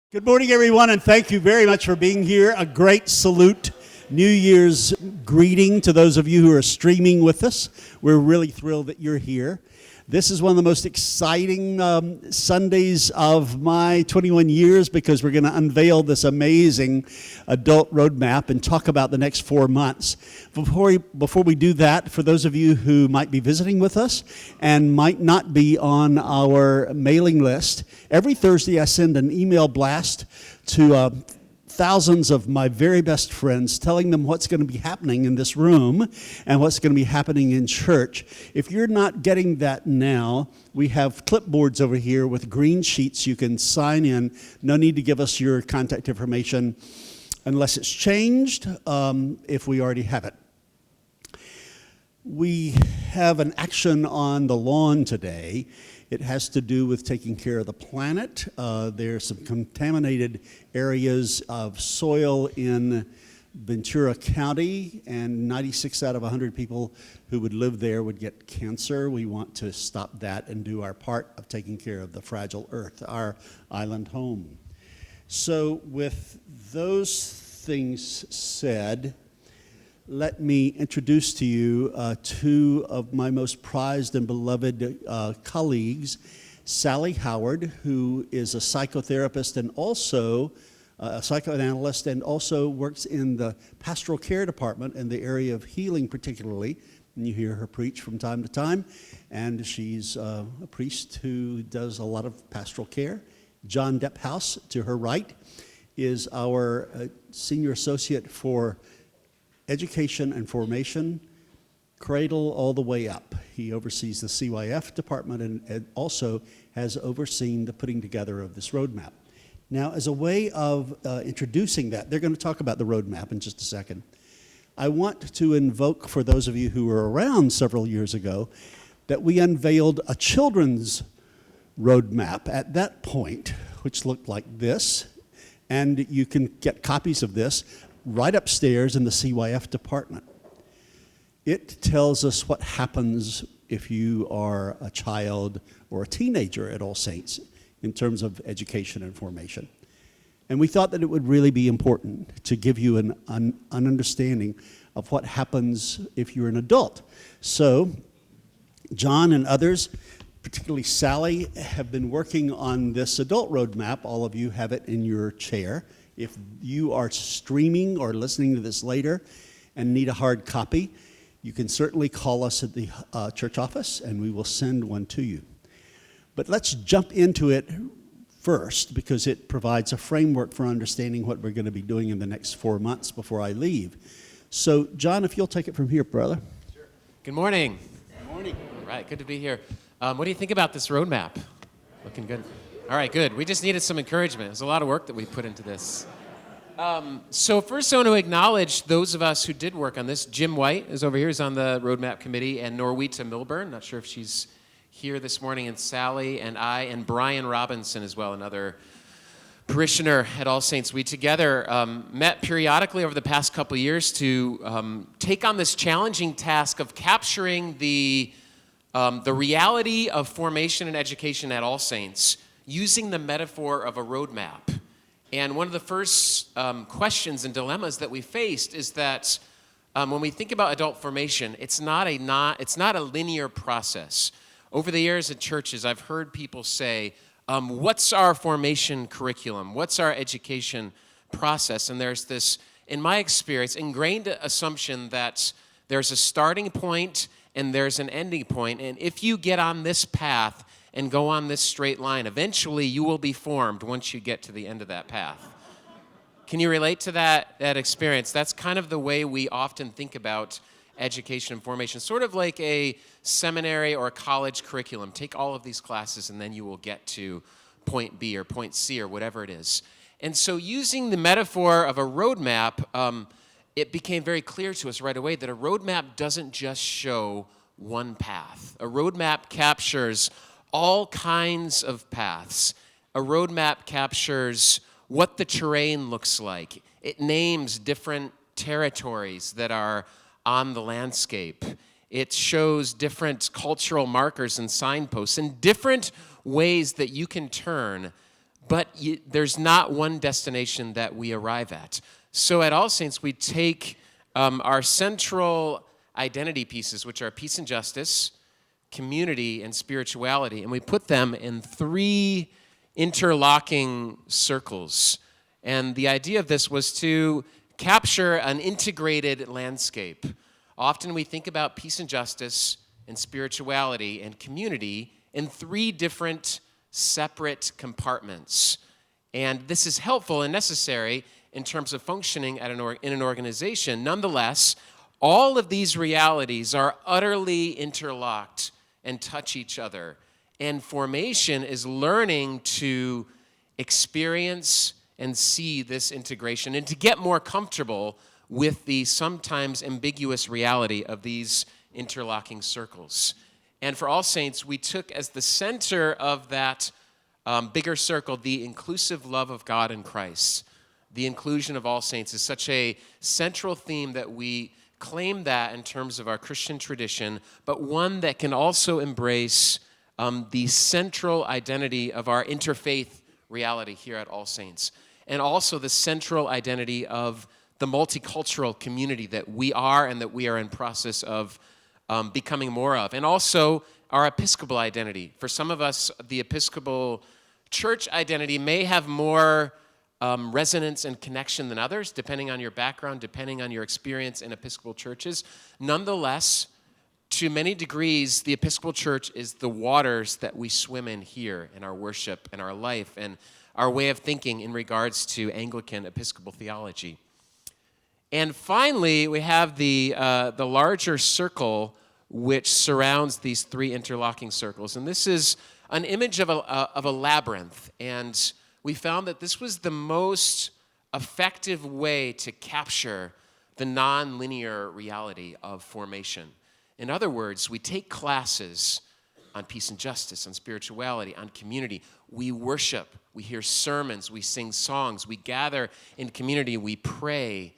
Good morning, everyone, and thank you very much for being here. A great salute, New Year's greeting to those of you who are streaming with us. We're really thrilled that you're here. This is one of the most exciting Sundays of my 21 years because we're going to unveil this amazing adult roadmap and talk about the next 4 months. Before we do that, for those of you who might be visiting with us and might not be on our mailing list, every Thursday I send an email blast to thousands of my very best friends, telling them what's going to be happening in this room and what's going to be happening in church. If you're not getting that now, we have clipboards over here with green sheets you can sign in. No need to give us your contact information unless it's changed, if we already have it. We have an action on the lawn today. It has to do with taking care of the planet. There's some contaminated areas of soil in Ventura County, and 96 out of 100 people who would live there would get cancer. We want to stop that and do our part of taking care of the fragile earth, our island home. So with those things said, let me introduce to you two of my most prized and beloved colleagues, Sally Howard, who is a psychotherapist and also a psychoanalyst and also works in the pastoral care department in the area of healing particularly. And you hear her preach from time to time. And she's a priest who does a lot of pastoral care. John Dephouse, to her right, is our senior associate for education and formation, cradle all the way up. He oversees the CYF department and also has overseen the putting together of this roadmap. Now, as a way of introducing that, they're going to talk about the roadmap in just a second. I want to invoke, for those of you who were around several years ago, that we unveiled a children's roadmap at that point, which looked like this, and you can get copies of this right upstairs in the CYF department. It tells us what happens if you are a child or a teenager at All Saints in terms of education and formation. And we thought that it would really be important to give you an understanding of what happens if you're an adult. So John and others, particularly Sally, have been working on this adult roadmap. All of you have it in your chair. If you are streaming or listening to this later and need a hard copy, you can certainly call us at the church office and we will send one to you. But let's jump into it first because it provides a framework for understanding what we're going to be doing in the next 4 months before I leave. So, John, if you'll take it from here, brother. Sure. Good morning. Good morning. All right, good to be here. What do you think about this roadmap? Looking good. All right, good. We just needed some encouragement. There's a lot of work that we put into this. So first I want to acknowledge those of us who did work on this. Jim White is over here. He's on the roadmap committee. And Norwita Milburn, not sure if she's here this morning, and Sally and I, and Brian Robinson as well, another parishioner at All Saints. We together met periodically over the past couple of years to take on this challenging task of capturing the reality of formation and education at All Saints using the metaphor of a roadmap. And one of the first questions and dilemmas that we faced is that when we think about adult formation, it's not a linear process. Over the years at churches, I've heard people say, what's our formation curriculum? What's our education process? And there's this, in my experience, ingrained assumption that there's a starting point and there's an ending point. And if you get on this path and go on this straight line, eventually you will be formed once you get to the end of that path. Can you relate to that experience? That's kind of the way we often think about education and formation, sort of like a seminary or a college curriculum. Take all of these classes and then you will get to point B or point C or whatever it is. And so using the metaphor of a roadmap, it became very clear to us right away that a roadmap doesn't just show one path. A roadmap captures all kinds of paths. A roadmap captures what the terrain looks like. It names different territories that are on the landscape. It shows different cultural markers and signposts and different ways that you can turn but there's not one destination that we arrive at. So at All Saints, we take our central identity pieces, which are peace and justice, community, and spirituality, and we put them in 3 interlocking circles. And the idea of this was to capture an integrated landscape. Often we think about peace and justice and spirituality and community in 3 different separate compartments. And this is helpful and necessary in terms of functioning in an organization. Nonetheless, all of these realities are utterly interlocked and touch each other. And formation is learning to experience and see this integration and to get more comfortable with the sometimes ambiguous reality of these interlocking circles. And for All Saints, we took as the center of that bigger circle the inclusive love of God in Christ. The inclusion of all saints is such a central theme that we claim that in terms of our Christian tradition, but one that can also embrace the central identity of our interfaith reality here at All Saints, and also the central identity of the multicultural community that we are and that we are in process of becoming more of, and also our Episcopal identity. For some of us, the Episcopal Church identity may have more resonance and connection than others, depending on your background, depending on your experience in Episcopal churches. Nonetheless, to many degrees, the Episcopal Church is the waters that we swim in here in our worship and our life and our way of thinking in regards to Anglican Episcopal theology. And finally, we have the larger circle which surrounds these 3 interlocking circles. And this is an image of a labyrinth. And we found that this was the most effective way to capture the nonlinear reality of formation. In other words, we take classes on peace and justice, on spirituality, on community. We worship, we hear sermons, we sing songs, we gather in community, we pray.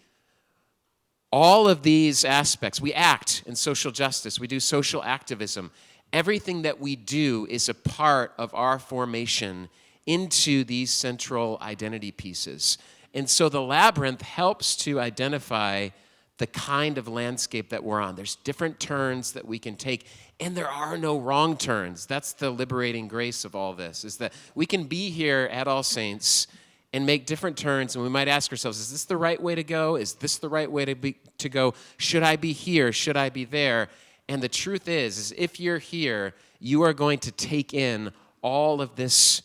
All of these aspects, we act in social justice, we do social activism. Everything that we do is a part of our formation into these central identity pieces. And so the labyrinth helps to identify the kind of landscape that we're on. There's different turns that we can take, and there are no wrong turns. That's the liberating grace of all this, is that we can be here at All Saints and make different turns, and we might ask ourselves, is this the right way to go? Is this the right way to go? Should I be here? Should I be there? And the truth is if you're here, you are going to take in all of this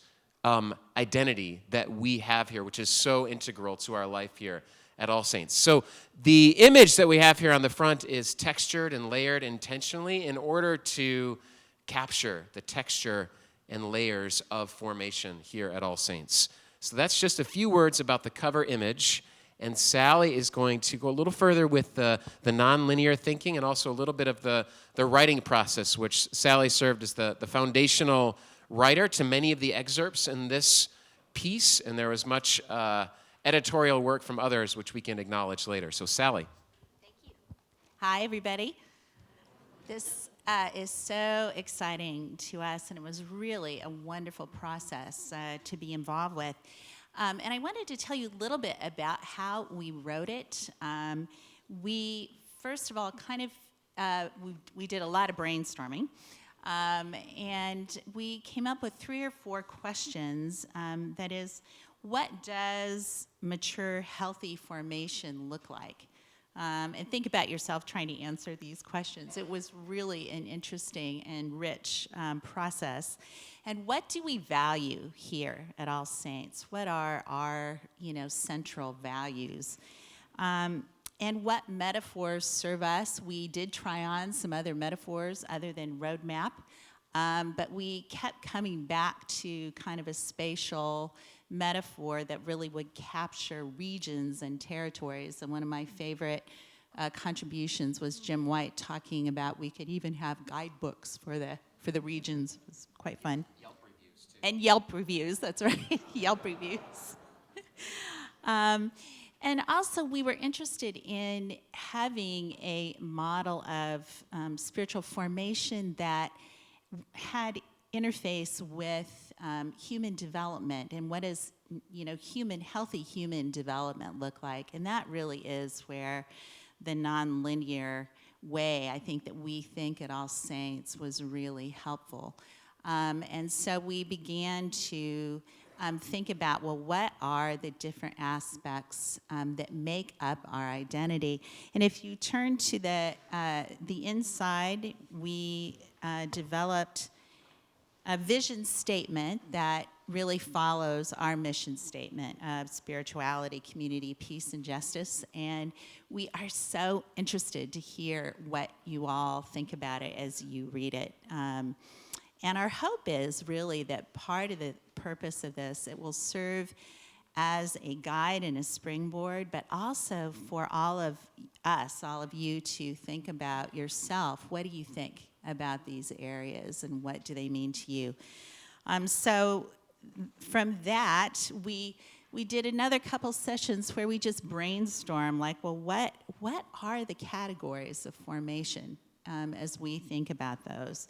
identity that we have here, which is so integral to our life here at All Saints. So the image that we have here on the front is textured and layered intentionally in order to capture the texture and layers of formation here at All Saints. So that's just a few words about the cover image, and Sally is going to go a little further with the nonlinear thinking and also a little bit of the writing process, which Sally served as the foundational writer to many of the excerpts in this piece, and there was much editorial work from others, which we can acknowledge later. So Sally. Thank you. Hi, everybody. This is so exciting to us, and it was really a wonderful process to be involved with. And I wanted to tell you a little bit about how we wrote it. We, first of all, we did a lot of brainstorming. And we came up with 3 or 4 questions. That is, what does mature, healthy formation look like? And think about yourself trying to answer these questions. It was really an interesting and rich process. And what do we value here at All Saints? What are our, central values? And what metaphors serve us? We did try on some other metaphors other than roadmap, but we kept coming back to kind of a spatial metaphor that really would capture regions and territories. And one of my favorite contributions was Jim White talking about we could even have guidebooks for the regions. It was quite fun. Yelp reviews, too. And Yelp reviews, that's right, Yelp reviews. And also, we were interested in having a model of spiritual formation that had interface with human development and what does healthy human development look like. And that really is where the nonlinear way I think that we think at All Saints was really helpful. And so we began to think about, well, what are the different aspects that make up our identity? And if you turn to the inside, we developed a vision statement that really follows our mission statement of spirituality, community, peace, and justice. And we are so interested to hear what you all think about it as you read it. And our hope is really that part of the purpose of this, it will serve as a guide and a springboard, but also for all of us, all of you, to think about yourself. What do you think about these areas, and what do they mean to you? So from that, we did another couple sessions where we just brainstormed, like, well, what are the categories of formation as we think about those?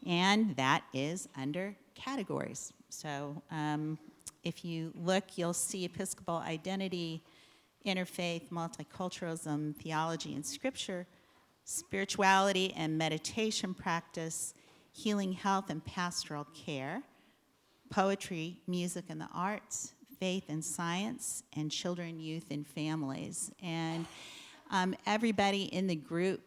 And that is under categories. So if you look, you'll see Episcopal identity, interfaith, multiculturalism, theology and scripture, spirituality and meditation practice, healing, health, and pastoral care, poetry, music and the arts, faith and science, and children, youth, and families. And everybody in the group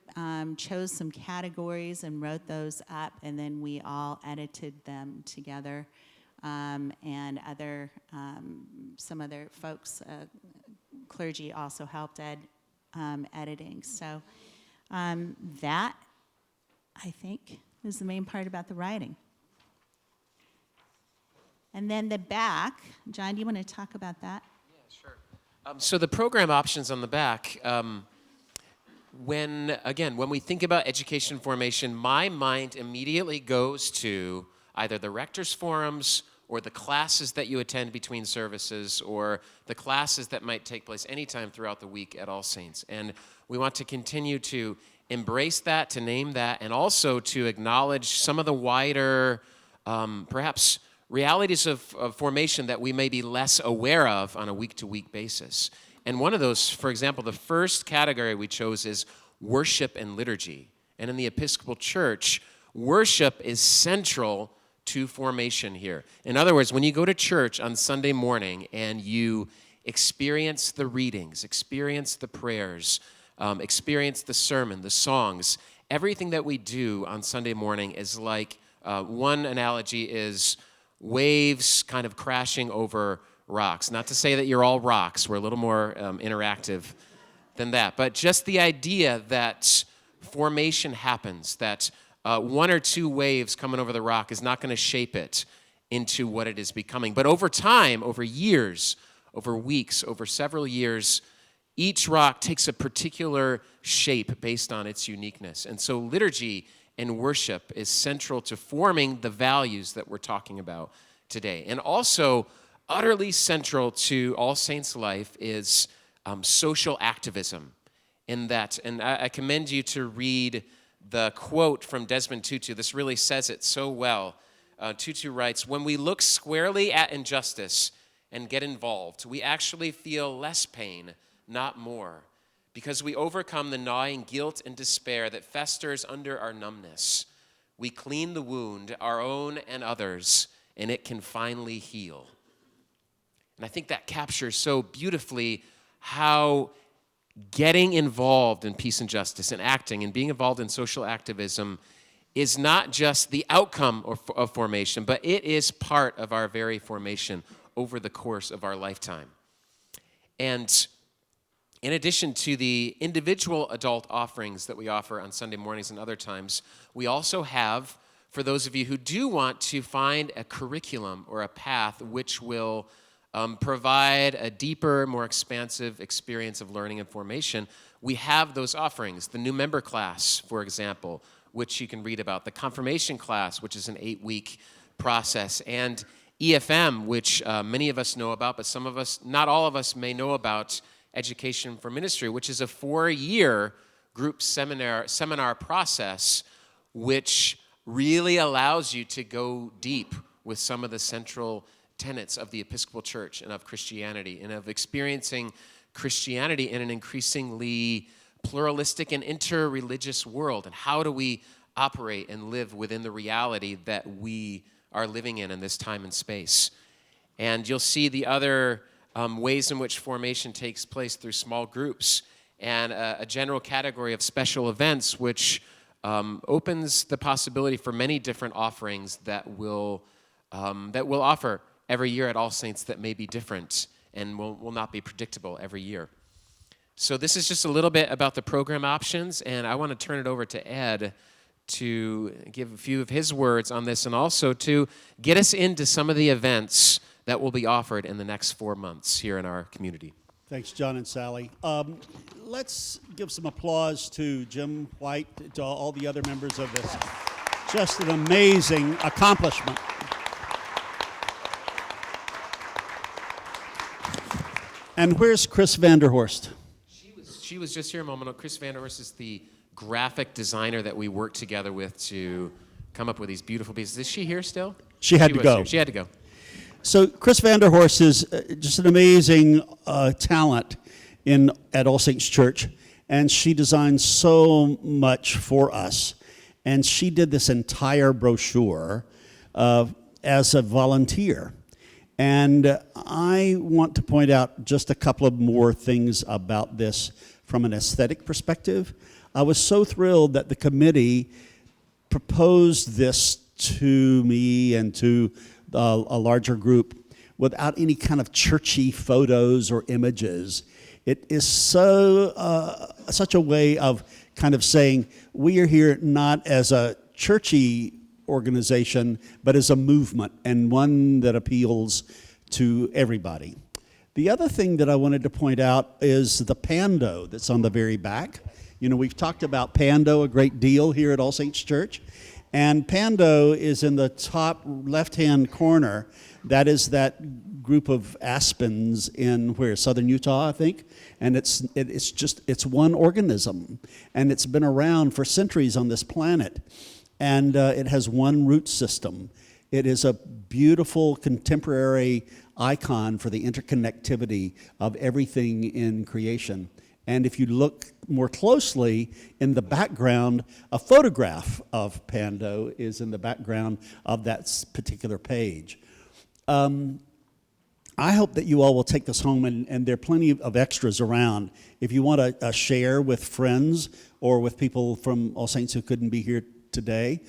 chose some categories and wrote those up, and then we all edited them together. And some other folks, clergy also helped editing. So that, I think, is the main part about the writing. And then the back, John, do you want to talk about that? Yeah, sure. So the program options on the back, when we think about education formation, my mind immediately goes to either the Rector's forums or the classes that you attend between services, or the classes that might take place anytime throughout the week at All Saints. And we want to continue to embrace that, to name that, and also to acknowledge some of the wider, perhaps, realities of formation that we may be less aware of on a week-to-week basis. And one of those, for example, the first category we chose is worship and liturgy. And in the Episcopal Church, worship is central to formation here. In other words, when you go to church on Sunday morning and you experience the readings, experience the prayers, experience the sermon, the songs, everything that we do on Sunday morning is like, one analogy is waves kind of crashing over rocks. Not to say that you're all rocks. We're a little more interactive than that. But just the idea that formation happens, that one or two waves coming over the rock is not going to shape it into what it is becoming. But over time, over years, over weeks, over several years, each rock takes a particular shape based on its uniqueness. And so liturgy and worship is central to forming the values that we're talking about today. And also, utterly central to All Saints' life is social activism. In that, and I commend you to read the quote from Desmond Tutu. This really says it so well. Tutu writes, "When we look squarely at injustice and get involved, we actually feel less pain, not more, because we overcome the gnawing guilt and despair that festers under our numbness. We clean the wound, our own and others, and it can finally heal." And I think that captures so beautifully how getting involved in peace and justice and acting and being involved in social activism is not just the outcome of formation, but it is part of our very formation over the course of our lifetime. And in addition to the individual adult offerings that we offer on Sunday mornings and other times, we also have, for those of you who do want to find a curriculum or a path which will provide a deeper, more expansive experience of learning and formation, we have those offerings. The new member class, for example, which you can read about. The confirmation class, which is an 8-week process. And EFM, which many of us know about, but some of us, not all of us, may know about Education for Ministry, which is a 4-year group seminar process, which really allows you to go deep with some of the central tenets of the Episcopal Church and of Christianity, and of experiencing Christianity in an increasingly pluralistic and interreligious world. And how do we operate and live within the reality that we are living in this time and space? And you'll see the other ways in which formation takes place through small groups and a general category of special events, which opens the possibility for many different offerings that we'll offer every year at All Saints that may be different and will not be predictable every year. So this is just a little bit about the program options, and I want to turn it over to Ed to give a few of his words on this, and also to get us into some of the events that will be offered in the next 4 months here in our community. Thanks, John and Sally. Let's give some applause to Jim White, to all the other members of this. Just an amazing accomplishment. And where's Chris Vanderhorst? She was just here a moment ago. Chris Vanderhorst is the graphic designer that we worked together with to come up with these beautiful pieces. Is she here still? She had to go. Here. She had to go. So Chris Vanderhorst is just an amazing talent at All Saints Church, and she designed so much for us. And she did this entire brochure as a volunteer. And I want to point out just a couple of more things about this from an aesthetic perspective. I was so thrilled that the committee proposed this to me and to a larger group without any kind of churchy photos or images. It is such a way of kind of saying we are here not as a churchy organization, but as a movement, and one that appeals to everybody. The other thing that I wanted to point out is the pando that's on the very back. You know, we've talked about pando a great deal here at All Saints Church, and pando is in the top left-hand corner. That is that group of aspens in southern Utah, I think, and it's one organism, and it's been around for centuries on this planet. And it has one root system. It is a beautiful contemporary icon for the interconnectivity of everything in creation. And if you look more closely in the background, a photograph of Pando is in the background of that particular page. I hope that you all will take this home, and there are plenty of extras around. If you want to share with friends or with people from All Saints who couldn't be here today,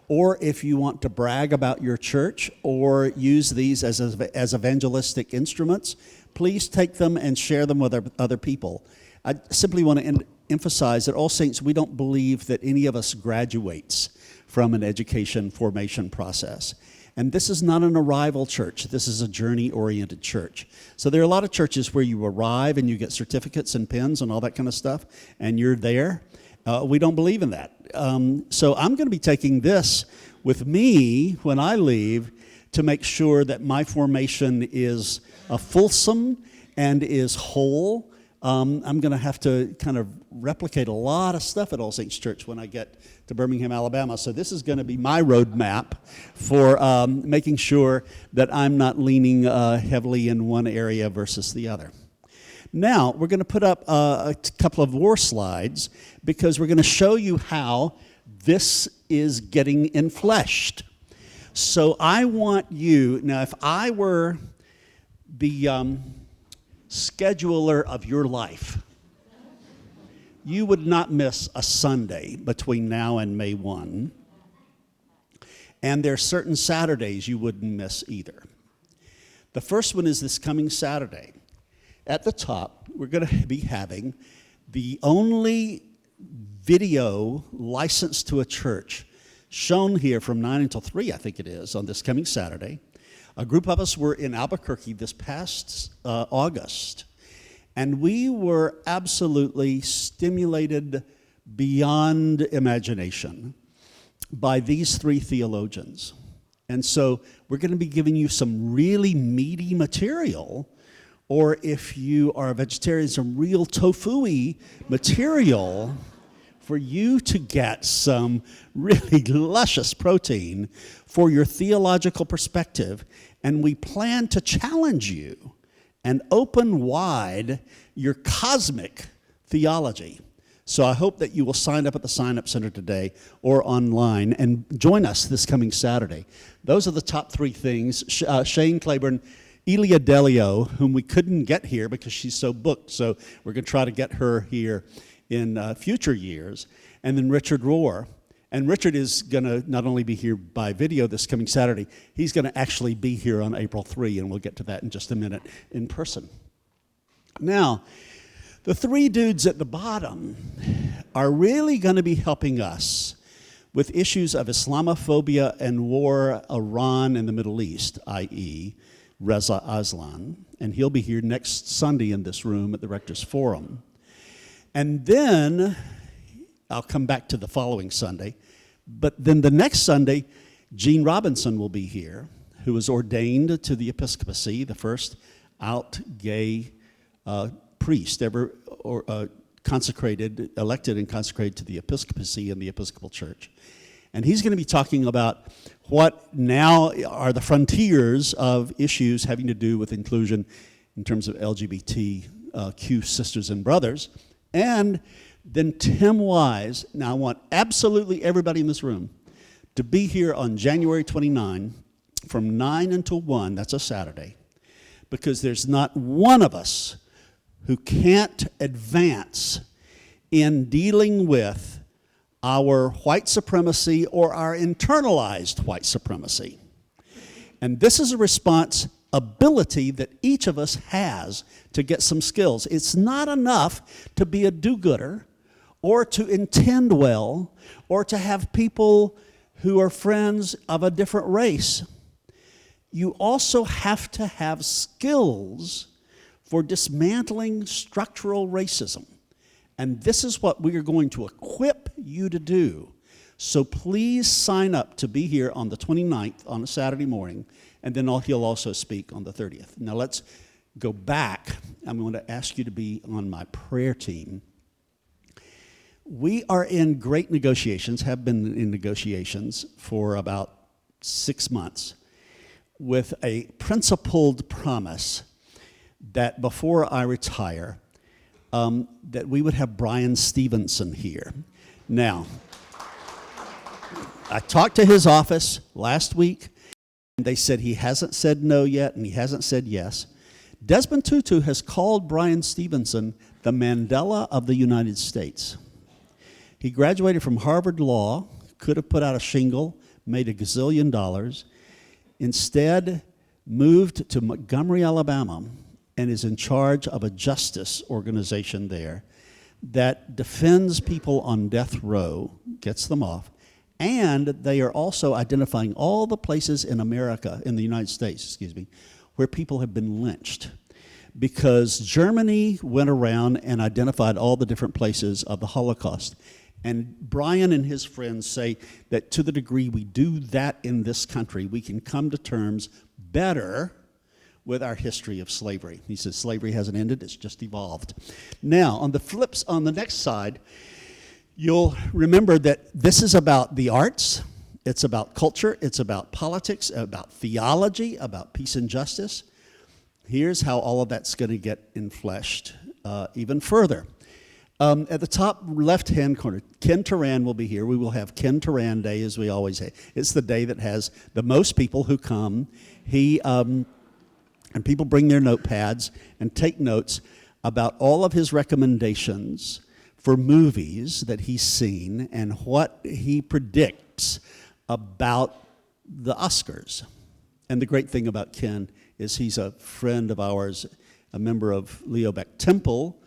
or if you want to brag about your church or use these as evangelistic instruments, please take them and share them with other people. I simply want to emphasize that All Saints, we don't believe that any of us graduates from an education formation process. And this is not an arrival church. This is a journey-oriented church. So there are a lot of churches where you arrive and you get certificates and pins and all that kind of stuff, and you're there. We don't believe in that. So I'm going to be taking this with me when I leave to make sure that my formation is fulsome and is whole. I'm going to have to kind of replicate a lot of stuff at All Saints Church when I get to Birmingham, Alabama. So this is going to be my roadmap for making sure that I'm not leaning heavily in one area versus the other. Now, we're going to put up a couple of more slides because we're going to show you how this is getting enfleshed. So I want you, now if I were the scheduler of your life, you would not miss a Sunday between now and May 1. And there are certain Saturdays you wouldn't miss either. The first one is this coming Saturday. At the top, we're going to be having the only video licensed to a church shown here from 9 until 3, I think it is, on this coming Saturday. A group of us were in Albuquerque this past August, and we were absolutely stimulated beyond imagination by these three theologians. And so we're going to be giving you some really meaty material, or if you are a vegetarian, some real tofu-y material for you to get some really luscious protein for your theological perspective, and we plan to challenge you and open wide your cosmic theology. So I hope that you will sign up at the sign-up center today or online and join us this coming Saturday. Those are the top three things. Shane Claiborne, Elia Delio, whom we couldn't get here because she's so booked, so we're going to try to get her here in future years. And then Richard Rohr. And Richard is going to not only be here by video this coming Saturday, he's going to actually be here on April 3, and we'll get to that in just a minute in person. Now, the three dudes at the bottom are really going to be helping us with issues of Islamophobia and war, Iran and the Middle East, i.e., Reza Aslan. And he'll be here next Sunday in this room at the Rector's Forum. And then I'll come back to the following Sunday. But then the next Sunday, Gene Robinson will be here, who was ordained to the episcopacy, the first out gay priest ever elected and consecrated to the episcopacy in the Episcopal Church. And he's going to be talking about what now are the frontiers of issues having to do with inclusion in terms of LGBTQ sisters and brothers. And then Tim Wise. Now I want absolutely everybody in this room to be here on January 29 from 9 until 1, that's a Saturday, because there's not one of us who can't advance in dealing with our white supremacy or our internalized white supremacy. And this is a responsibility that each of us has to get some skills. It's not enough to be a do-gooder or to intend well or to have people who are friends of a different race. You also have to have skills for dismantling structural racism. And this is what we are going to equip you to do. So please sign up to be here on the 29th on a Saturday morning, and then he'll also speak on the 30th. Now let's go back. I'm going to ask you to be on my prayer team. We are in great negotiations, have been in negotiations for about 6 months, with a principled promise that before I retire, that we would have Brian Stevenson here. Now, I talked to his office last week, and they said he hasn't said no yet, and he hasn't said yes. Desmond Tutu has called Brian Stevenson the Mandela of the United States. He graduated from Harvard Law, could have put out a shingle, made $1 gazillion, instead moved to Montgomery, Alabama, and is in charge of a justice organization there that defends people on death row, gets them off, and they are also identifying all the places in America, in the United States, where people have been lynched. Because Germany went around and identified all the different places of the Holocaust. And Brian and his friends say that to the degree we do that in this country, we can come to terms better with our history of slavery. He says slavery hasn't ended, it's just evolved. Now, on the next side, you'll remember that this is about the arts, it's about culture, it's about politics, about theology, about peace and justice. Here's how all of that's going to get infleshed even further. At the top left-hand corner, Ken Turan will be here. We will have Ken Turan Day, as we always say. It's the day that has the most people who come. And people bring their notepads and take notes about all of his recommendations for movies that he's seen and what he predicts about the Oscars. And the great thing about Ken is he's a friend of ours, a member of Leo Beck Temple,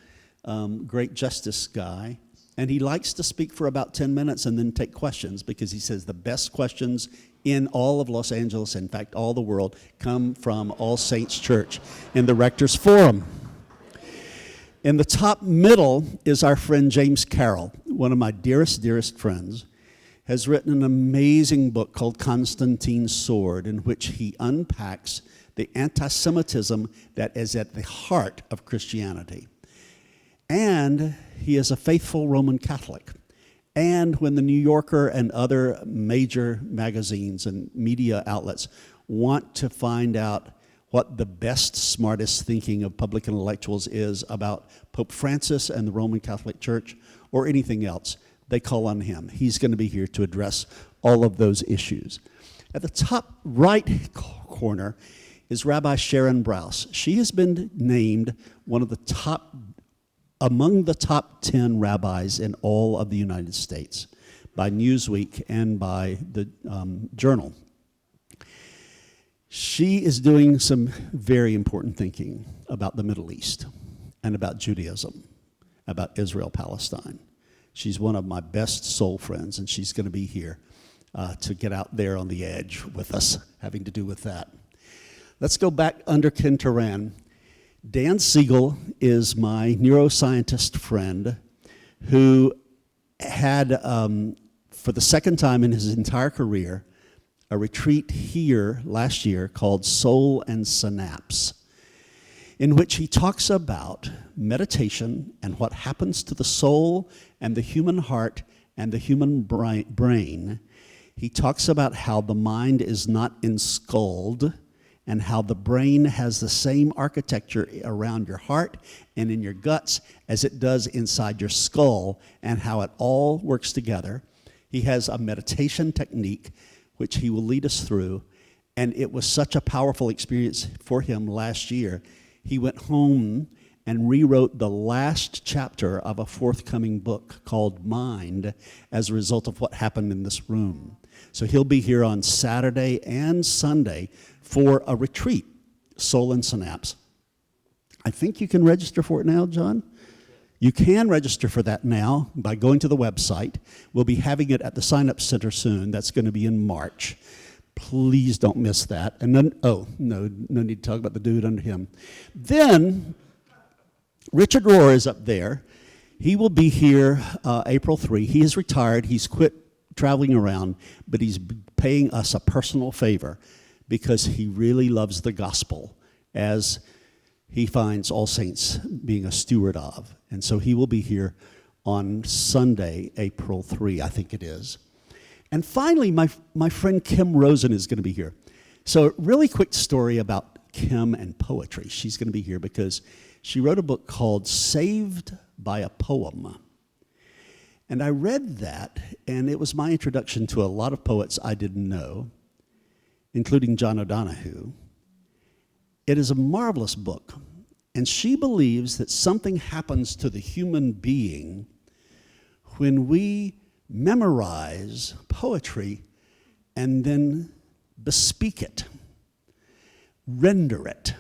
great justice guy, and he likes to speak for about 10 minutes and then take questions, because he says the best questions in all of Los Angeles, in fact all the world, come from All Saints Church in the Rector's Forum. In the top middle is our friend James Carroll, one of my dearest friends, has written an amazing book called Constantine's Sword, in which he unpacks the anti-Semitism that is at the heart of Christianity. And he is a faithful Roman Catholic. And when the New Yorker and other major magazines and media outlets want to find out what the best, smartest thinking of public intellectuals is about Pope Francis and the Roman Catholic Church or anything else, they call on him. He's going to be here to address all of those issues. At the top right corner is Rabbi Sharon Brous. She has been named among the top 10 rabbis in all of the United States by Newsweek and by the Journal. She is doing some very important thinking about the Middle East and about Judaism, about Israel-Palestine. She's one of my best soul friends, and she's going to be here to get out there on the edge with us, having to do with that. Let's go back under Ken Turan. Dan Siegel is my neuroscientist friend who had, for the second time in his entire career, a retreat here last year called Soul and Synapse, in which he talks about meditation and what happens to the soul and the human heart and the human brain. He talks about how the mind is not enskulled and how the brain has the same architecture around your heart and in your guts as it does inside your skull, and how it all works together. He has a meditation technique which he will lead us through, and it was such a powerful experience for him last year. He went home and rewrote the last chapter of a forthcoming book called Mind as a result of what happened in this room. So he'll be here on Saturday and Sunday for a retreat, Soul and Synapse. I think you can register for it now, John? You can register for that now by going to the website. We'll be having it at the sign-up center soon. That's going to be in March. Please don't miss that. And then, no need to talk about the dude under him. Then, Richard Rohr is up there. He will be here April 3. He is retired. He's quit traveling around, but he's paying us a personal favor because he really loves the gospel, as he finds All Saints being a steward of. And so he will be here on Sunday, April 3, I think it is. And finally, my friend Kim Rosen is going to be here. So really quick story about Kim and poetry. She's going to be here because she wrote a book called Saved by a Poem. And I read that, and it was my introduction to a lot of poets I didn't know, including John O'Donohue. It is a marvelous book, and she believes that something happens to the human being when we memorize poetry and then bespeak it, render it.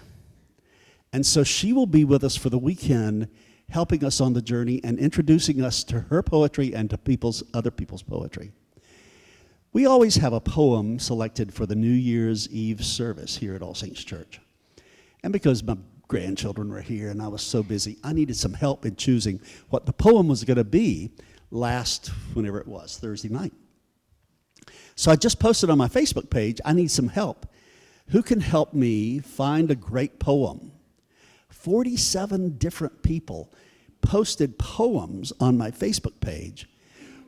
And so she will be with us for the weekend, helping us on the journey and introducing us to her poetry and to other people's poetry. We always have a poem selected for the New Year's Eve service here at All Saints Church. And because my grandchildren were here and I was so busy, I needed some help in choosing what the poem was going to be whenever it was, Thursday night. So I just posted on my Facebook page, I need some help. Who can help me find a great poem? 47 different people posted poems on my Facebook page,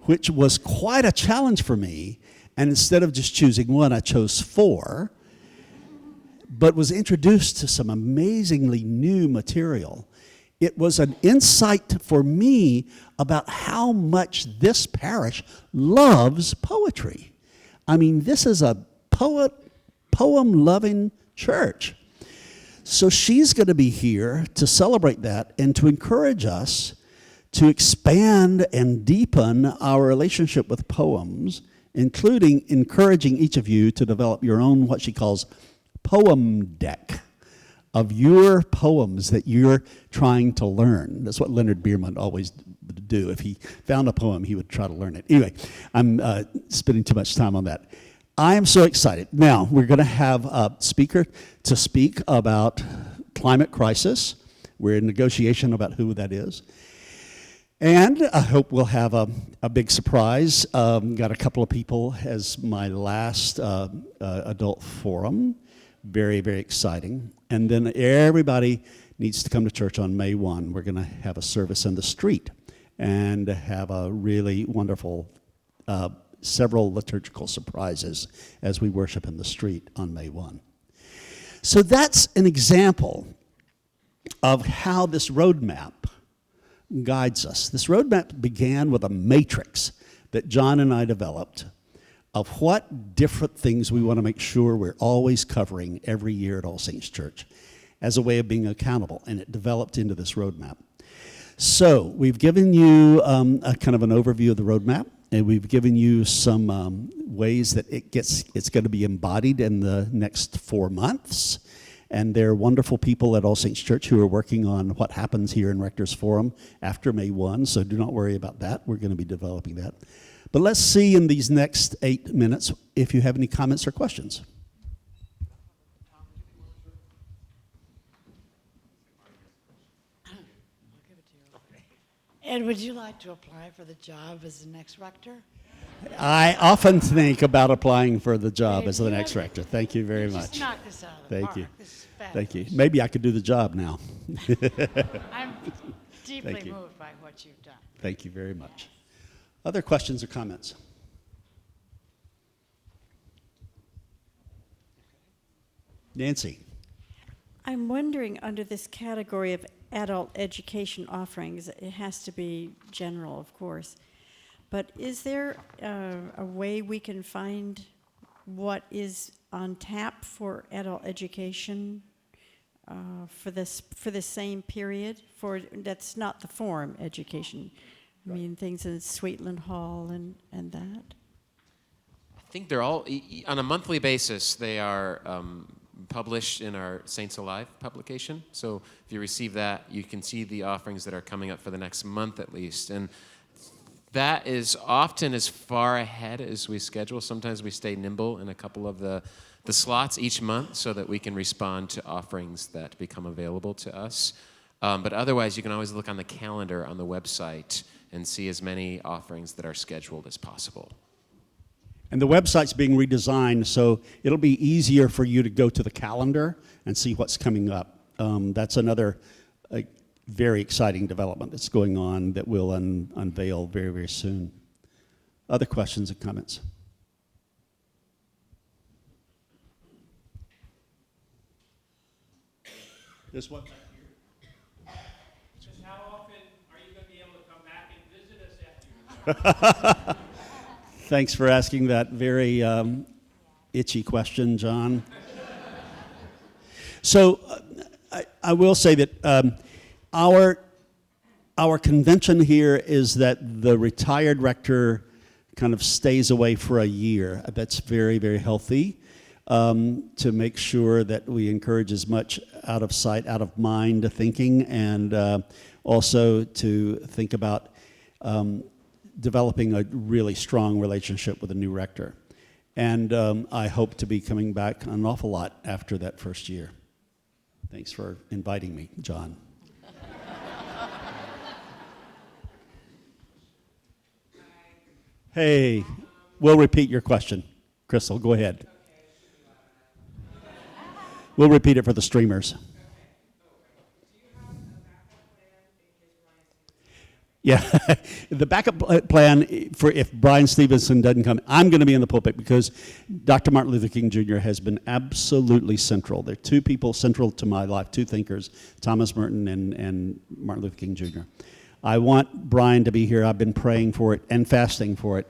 which was quite a challenge for me. And instead of just choosing one, I chose 4, but was introduced to some amazingly new material. It was an insight for me about how much this parish loves poetry. I mean, this is a poem-loving church. So she's going to be here to celebrate that and to encourage us to expand and deepen our relationship with poems, including encouraging each of you to develop your own, what she calls, poem deck of your poems that you're trying to learn. That's what Leonard Bierman always would do. If he found a poem, he would try to learn it. Anyway, I'm spending too much time on that. I am so excited. Now, we're going to have a speaker to speak about climate crisis. We're in negotiation about who that is. And I hope we'll have a big surprise. Got a couple of people as my last adult forum. Very, very exciting. And then everybody needs to come to church on May 1. We're going to have a service in the street and have a really wonderful several liturgical surprises as we worship in the street on May 1. So that's an example of how this roadmap guides us. This roadmap began with a matrix that John and I developed of what different things we want to make sure we're always covering every year at All Saints Church as a way of being accountable, and it developed into this roadmap. So we've given you a kind of an overview of the roadmap, and we've given you some ways that it's going to be embodied in the next 4 months. And there are wonderful people at All Saints Church who are working on what happens here in Rector's Forum after May 1, so do not worry about that. We're going to be developing that. But let's see in these next 8 minutes if you have any comments or questions. Ed, would you like to apply for the job as the next rector? I often think about applying for the job as the next rector. Thank you very much. Just knock this out of the Thank park. you. This is fabulous. Thank you. Maybe I could do the job now. I'm deeply Thank you. moved by what you've done. Thank you very much. Other questions or comments? Nancy. I'm wondering, under this category of adult education offerings, it has to be general, of course, but is there a way we can find what is on tap for adult education for the same period? That's not the forum education. I mean, things in Sweetland Hall and that. I think they're all, on a monthly basis, they are published in our Saints Alive publication. So if you receive that, you can see the offerings that are coming up for the next month at least. And that is often as far ahead as we schedule. Sometimes we stay nimble in a couple of the slots each month so that we can respond to offerings that become available to us. But otherwise, you can always look on the calendar on the website and see as many offerings that are scheduled as possible. And the website's being redesigned, so it'll be easier for you to go to the calendar and see what's coming up. That's another very exciting development that's going on that we'll unveil very, very soon. Other questions and comments? There's one back here. Just how often are you going to be able to come back and visit us after you're done? Thanks for asking that very itchy question, John. So I will say that our convention here is that the retired rector kind of stays away for a year. That's very, very healthy to make sure that we encourage as much out of sight, out of mind thinking, and also to think about developing a really strong relationship with a new rector. And I hope to be coming back an awful lot after that first year. Thanks for inviting me, John. Hey, we'll repeat your question. Crystal, go ahead. We'll repeat it for the streamers. Yeah, the backup plan for if Brian Stevenson doesn't come, I'm going to be in the pulpit because Dr. Martin Luther King Jr. has been absolutely central. There are two people central to my life, two thinkers, Thomas Merton and Martin Luther King Jr. I want Brian to be here. I've been praying for it and fasting for it,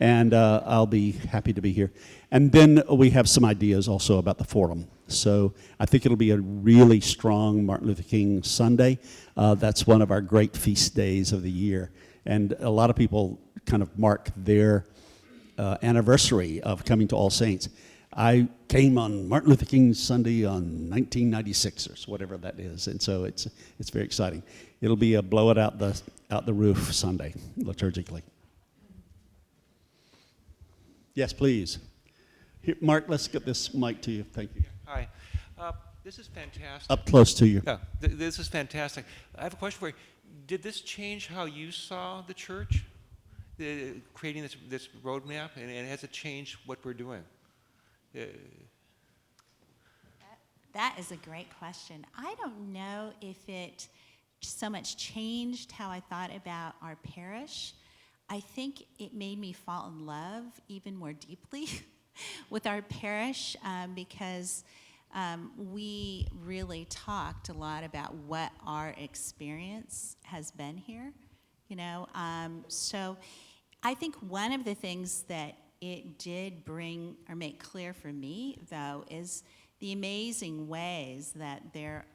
and I'll be happy to be here. And then we have some ideas also about the forum. So I think it'll be a really strong Martin Luther King Sunday. That's one of our great feast days of the year. And a lot of people kind of mark their anniversary of coming to All Saints. I came on Martin Luther King Sunday on 1996 or whatever that is. And so it's very exciting. It'll be a blow it out the roof Sunday, liturgically. Yes, please. Here, Mark, let's get this mic to you. Thank you. Hi. This is fantastic. Up close to you. Yeah, this is fantastic. I have a question for you. Did this change how you saw the church, creating this roadmap, and has it changed what we're doing? That is a great question. I don't know if it so much changed how I thought about our parish. I think it made me fall in love even more deeply with our parish because we really talked a lot about what our experience has been here, you know. So I think one of the things that it did bring or make clear for me, though, is the amazing ways that there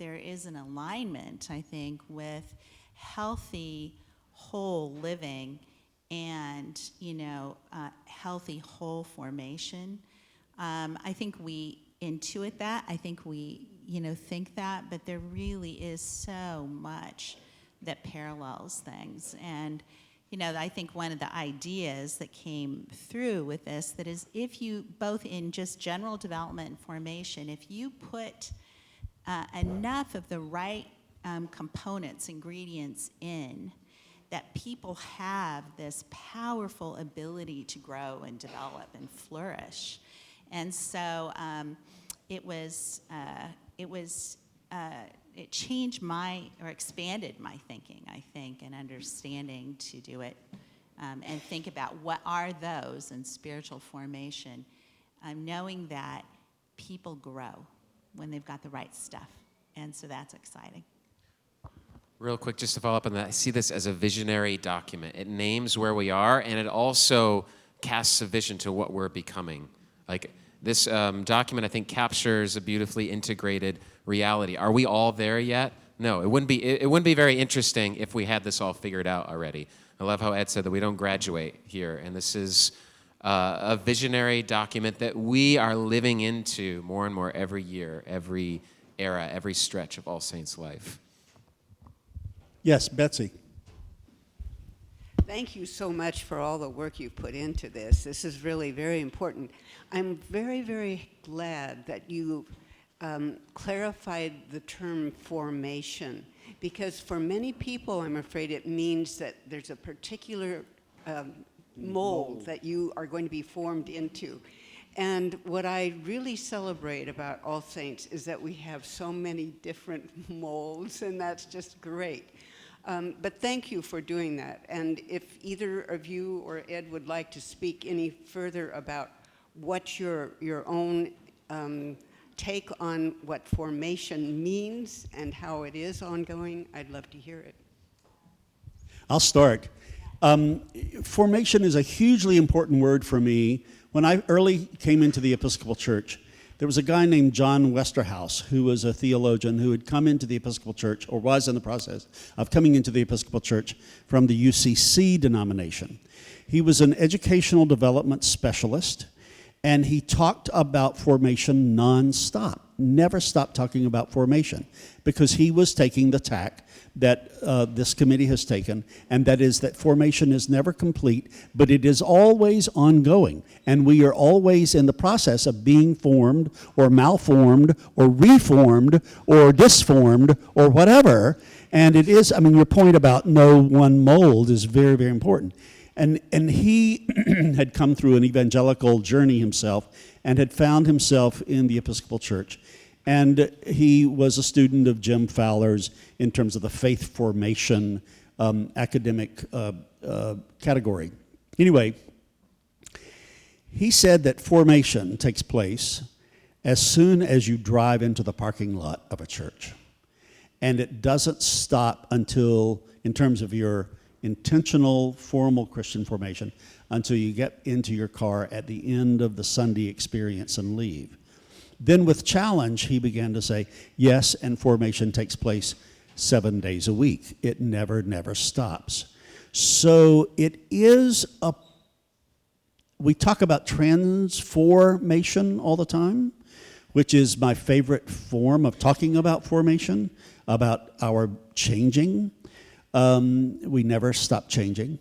is an alignment, I think, with healthy, whole living and, you know, healthy, whole formation. I think we intuit that. I think we, you know, think that, but there really is so much that parallels things. And, you know, I think one of the ideas that came through with this, that is, if you, both in just general development and formation, if you put enough of the right components, ingredients in, that people have this powerful ability to grow and develop and flourish. And so it changed my, or expanded my thinking, I think, and understanding to do it and think about what are those in spiritual formation, knowing that people grow when they've got the right stuff. And so that's exciting. Real quick, just to follow up on that, I see this as a visionary document. It names where we are, and it also casts a vision to what we're becoming. Like, this document, I think, captures a beautifully integrated reality. Are we all there yet? No, it wouldn't be very interesting if we had this all figured out already. I love how Ed said that we don't graduate here, and this is a visionary document that we are living into more and more every year, every era, every stretch of All Saints' life. Yes, Betsy. Thank you so much for all the work you've put into this. This is really very important. I'm very, very glad that you clarified the term formation, because for many people, I'm afraid it means that there's a particular mold that you are going to be formed into. And what I really celebrate about All Saints is that we have so many different molds, and that's just great. But thank you for doing that. And if either of you or Ed would like to speak any further about what your own take on what formation means and how it is ongoing, I'd love to hear it. I'll start. Formation is a hugely important word for me. When I early came into the Episcopal Church, there was a guy named John Westerhouse who was a theologian who had come into the Episcopal Church, or was in the process of coming into the Episcopal Church from the UCC denomination. He was an educational development specialist, and he talked about formation nonstop, never stopped talking about formation, because he was taking the tack that this committee has taken, and that is that formation is never complete, but it is always ongoing, and we are always in the process of being formed or malformed or reformed or disformed or whatever. And it is, I mean, your point about no one mold is very, very important. And he had come through an evangelical journey himself and had found himself in the Episcopal Church. And he was a student of Jim Fowler's in terms of the faith formation academic category. Anyway, he said that formation takes place as soon as you drive into the parking lot of a church. And it doesn't stop until, in terms of your intentional, formal Christian formation, until you get into your car at the end of the Sunday experience and leave. Then with challenge, he began to say, yes, and formation takes place 7 days a week. It never, never stops. So it is we talk about transformation all the time, which is my favorite form of talking about formation, about our changing. We never stop changing.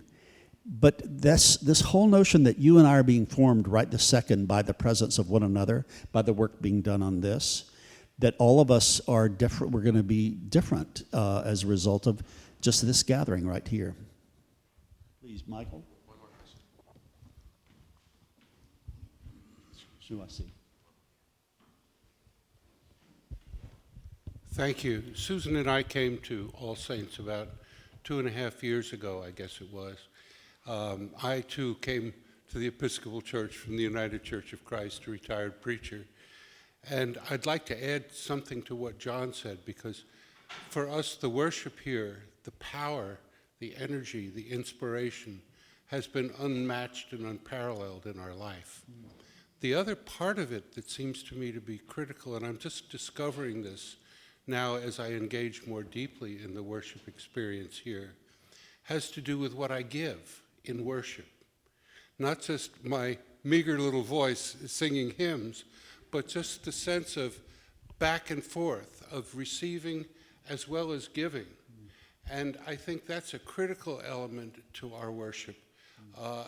But this whole notion that you and I are being formed right this second by the presence of one another, by the work being done on this, that all of us are different, we're going to be different as a result of just this gathering right here. Please, Michael. One more question. Thank you. Susan and I came to All Saints about 2.5 years ago, I guess it was. I too came to the Episcopal Church from the United Church of Christ, a retired preacher. And I'd like to add something to what John said, because for us, the worship here, the power, the energy, the inspiration has been unmatched and unparalleled in our life. The other part of it that seems to me to be critical, and I'm just discovering this now as I engage more deeply in the worship experience here, has to do with what I give in worship. Not just my meager little voice singing hymns, but just the sense of back and forth, of receiving as well as giving. And I think that's a critical element to our worship,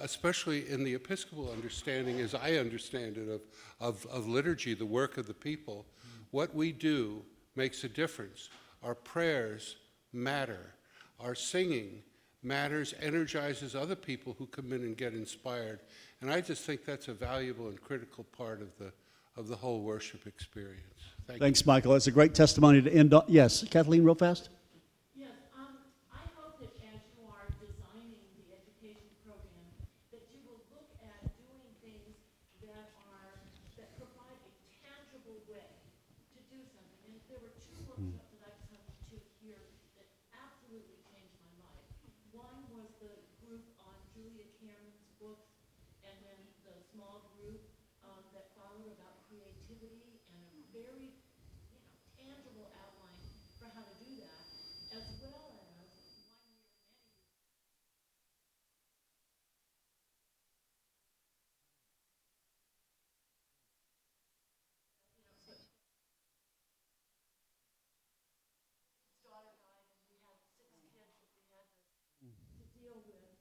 especially in the Episcopal understanding, as I understand it, of liturgy, the work of the people. What we do makes a difference. Our prayers matter. Our singing matters, energizes other people who come in and get inspired. And I just think that's a valuable and critical part of the whole worship experience. Thanks, Michael. That's a great testimony to end on. Yes, Kathleen, real fast. Yes, I hope that as you are designing the education program, that you will look at doing things that provide a tangible way to do something. And there were two workshops that I've come to here that absolutely changed my life. One was the group on Julia Cameron's books, and then the small group that followed about creativity and a very tangible outline for how to do that, as well as 1 year daughter died, and we had 6 kids that we had to deal with.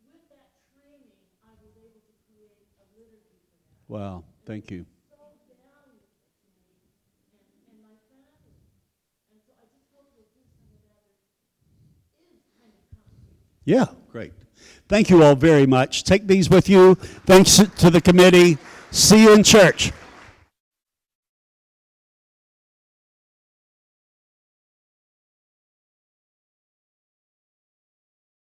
With that training, I was able to create a liturgy for that. Wow, thank you. So valuable to me and my family. And so I just hope you'll do some of that is kind of concrete. Yeah, great. Thank you all very much. Take these with you. Thanks to the committee. See you in church.